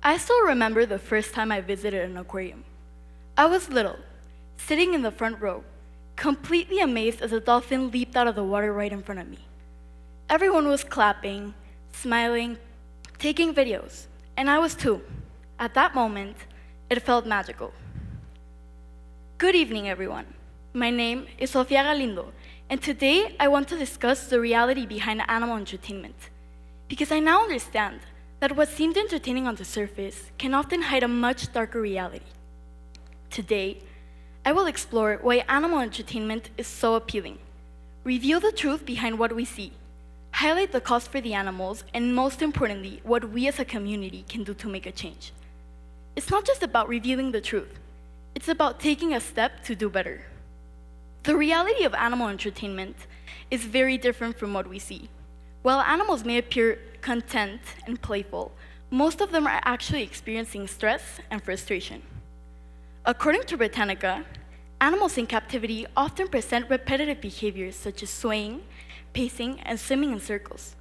I still remember the first time I visited an aquarium. I was little, sitting in the front row, completely amazed as a dolphin leaped out of the water right in front of me. Everyone was clapping, smiling, taking videos, and I was too. At that moment, it felt magical. Good evening, everyone. My name is Sofia Galindo, and today I want to discuss the reality behind animal entertainment, because I now understand that what seemed entertaining on the surface can often hide a much darker reality. Today, I will explore why animal entertainment is so appealing, reveal the truth behind what we see, highlight the cost for the animals, and most importantly, what we as a community can do to make a change. It's not just about revealing the truth, it's about taking a step to do better. The reality of animal entertainment is very different from what we see. While animals may appear content and playful, most of them are actually experiencing stress and frustration. According to Britannica, animals in captivity often present repetitive behaviors such as swaying, pacing, and swimming in circles,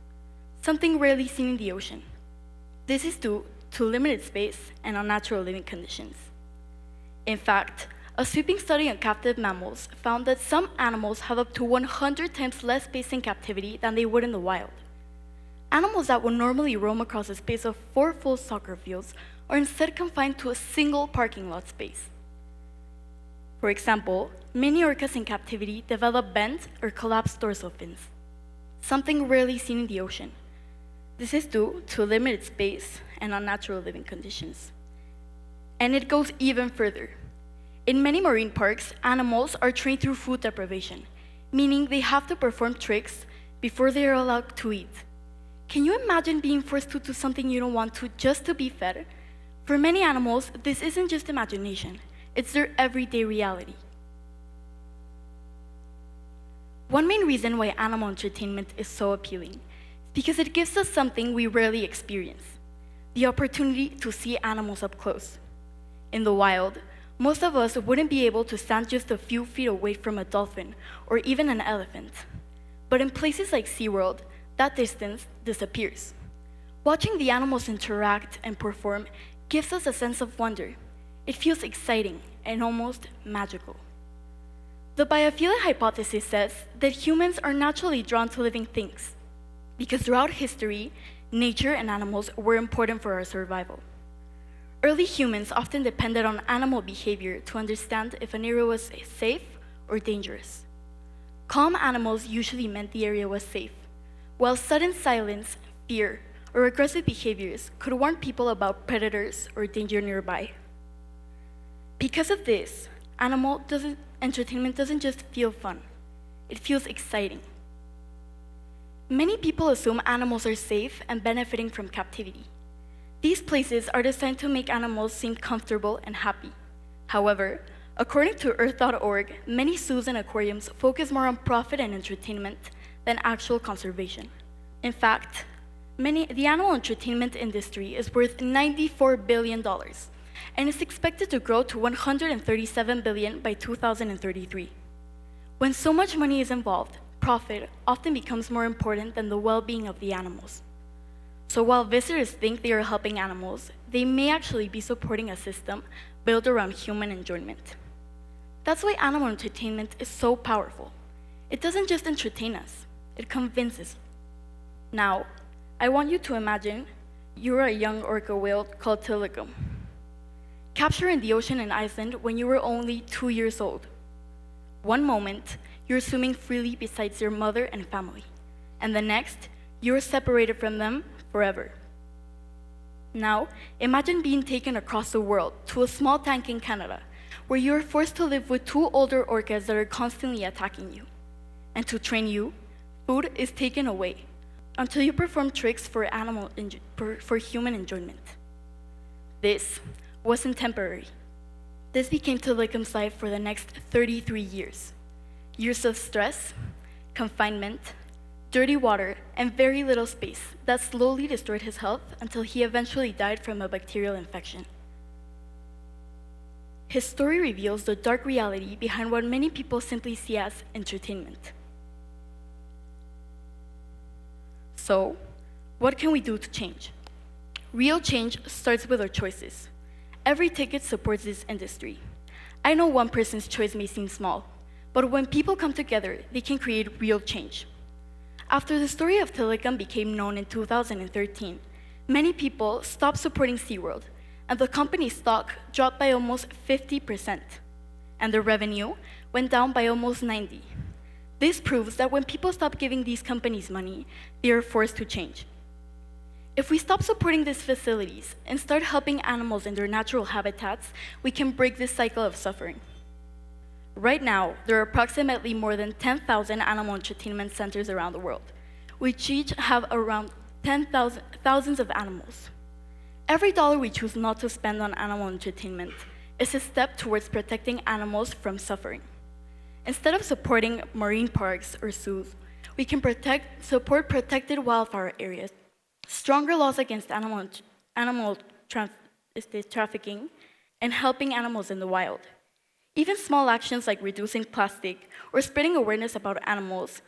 something rarely seen in the ocean. This is due to limited space and unnatural living conditions. In fact, a sweeping study on captive mammals found that some animals have up to 100 times less space in captivity than they would in the wild. Animals that would normally roam across a space of 4 full soccer fields are instead confined to a single parking lot space. For example, many orcas in captivity develop bent or collapsed dorsal fins, something rarely seen in the ocean. This is due to limited space and unnatural living conditions. And it goes even further. In many marine parks, animals are trained through food deprivation, meaning they have to perform tricks before they are allowed to eat. Can you imagine being forced to do something you don't want to just to be fed? For many animals, this isn't just imagination, it's their everyday reality. One main reason why animal entertainment is so appealing is because it gives us something we rarely experience, the opportunity to see animals up close. In the wild, most of us wouldn't be able to stand just a few feet away from a dolphin or even an elephant. But in places like SeaWorld, that distance disappears. Watching the animals interact and perform gives us a sense of wonder. It feels exciting and almost magical. The biophilia hypothesis says that humans are naturally drawn to living things because throughout history, nature and animals were important for our survival. Early humans often depended on animal behavior to understand if an area was safe or dangerous. Calm animals usually meant the area was safe, while sudden silence, fear, or aggressive behaviors could warn people about predators or danger nearby. Because of this, entertainment doesn't just feel fun, it feels exciting. Many people assume animals are safe and benefiting from captivity. These places are designed to make animals seem comfortable and happy. However, according to Earth.org, many zoos and aquariums focus more on profit and entertainment than actual conservation. In fact, the animal entertainment industry is worth $94 billion and is expected to grow to $137 billion by 2033. When so much money is involved, profit often becomes more important than the well-being of the animals. So while visitors think they are helping animals, they may actually be supporting a system built around human enjoyment. That's why animal entertainment is so powerful. It doesn't just entertain us, it convinces you. Now, I want you to imagine you're a young orca whale called Tilikum, captured in the ocean in Iceland when you were only 2 years old. One moment, you're swimming freely beside your mother and family, and the next, you're separated from them forever. Now, imagine being taken across the world to a small tank in Canada, where you're forced to live with 2 older orcas that are constantly attacking you. And to train you, food is taken away until you perform tricks for human enjoyment. This wasn't temporary. This became Tilikum's life for the next 33 years. Years of stress, confinement, dirty water, and very little space that slowly destroyed his health until he eventually died from a bacterial infection. His story reveals the dark reality behind what many people simply see as entertainment. So, what can we do to change? Real change starts with our choices. Every ticket supports this industry. I know one person's choice may seem small, but when people come together, they can create real change. After the story of Telecom became known in 2013, many people stopped supporting SeaWorld, and the company's stock dropped by almost 50%, and the revenue went down by almost 90%. This proves that when people stop giving these companies money, they are forced to change. If we stop supporting these facilities and start helping animals in their natural habitats, we can break this cycle of suffering. Right now, there are approximately more than 10,000 animal entertainment centers around the world, which each have around thousands of animals. Every dollar we choose not to spend on animal entertainment is a step towards protecting animals from suffering. Instead of supporting marine parks or zoos, we can support protected wildfire areas, stronger laws against animal trafficking, and helping animals in the wild. Even small actions like reducing plastic or spreading awareness about animals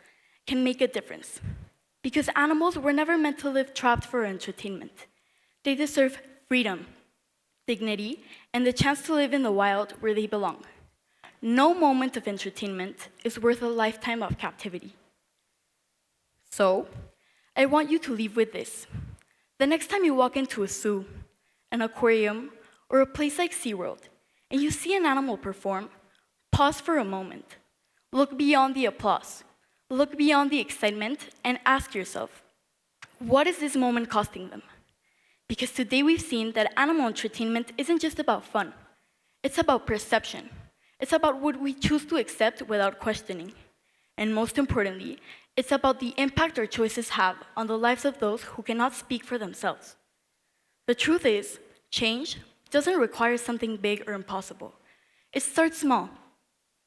can make a difference. Because animals were never meant to live trapped for entertainment. They deserve freedom, dignity, and the chance to live in the wild where they belong. No moment of entertainment is worth a lifetime of captivity. So, I want you to leave with this. The next time you walk into a zoo, an aquarium, or a place like SeaWorld, and you see an animal perform, pause for a moment. Look beyond the applause. Look beyond the excitement and ask yourself, what is this moment costing them? Because today we've seen that animal entertainment isn't just about fun. It's about perception. It's about what we choose to accept without questioning. And most importantly, it's about the impact our choices have on the lives of those who cannot speak for themselves. The truth is, change doesn't require something big or impossible. It starts small.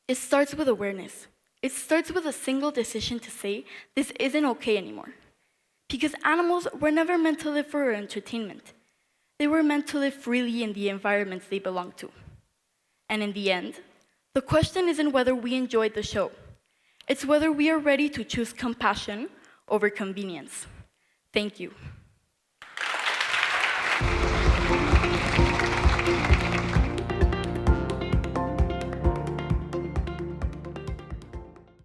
It starts with awareness. It starts with a single decision to say, this isn't okay anymore. Because animals were never meant to live for entertainment. They were meant to live freely in the environments they belong to. And in the end, the question isn't whether we enjoyed the show. It's whether we are ready to choose compassion over convenience. Thank you.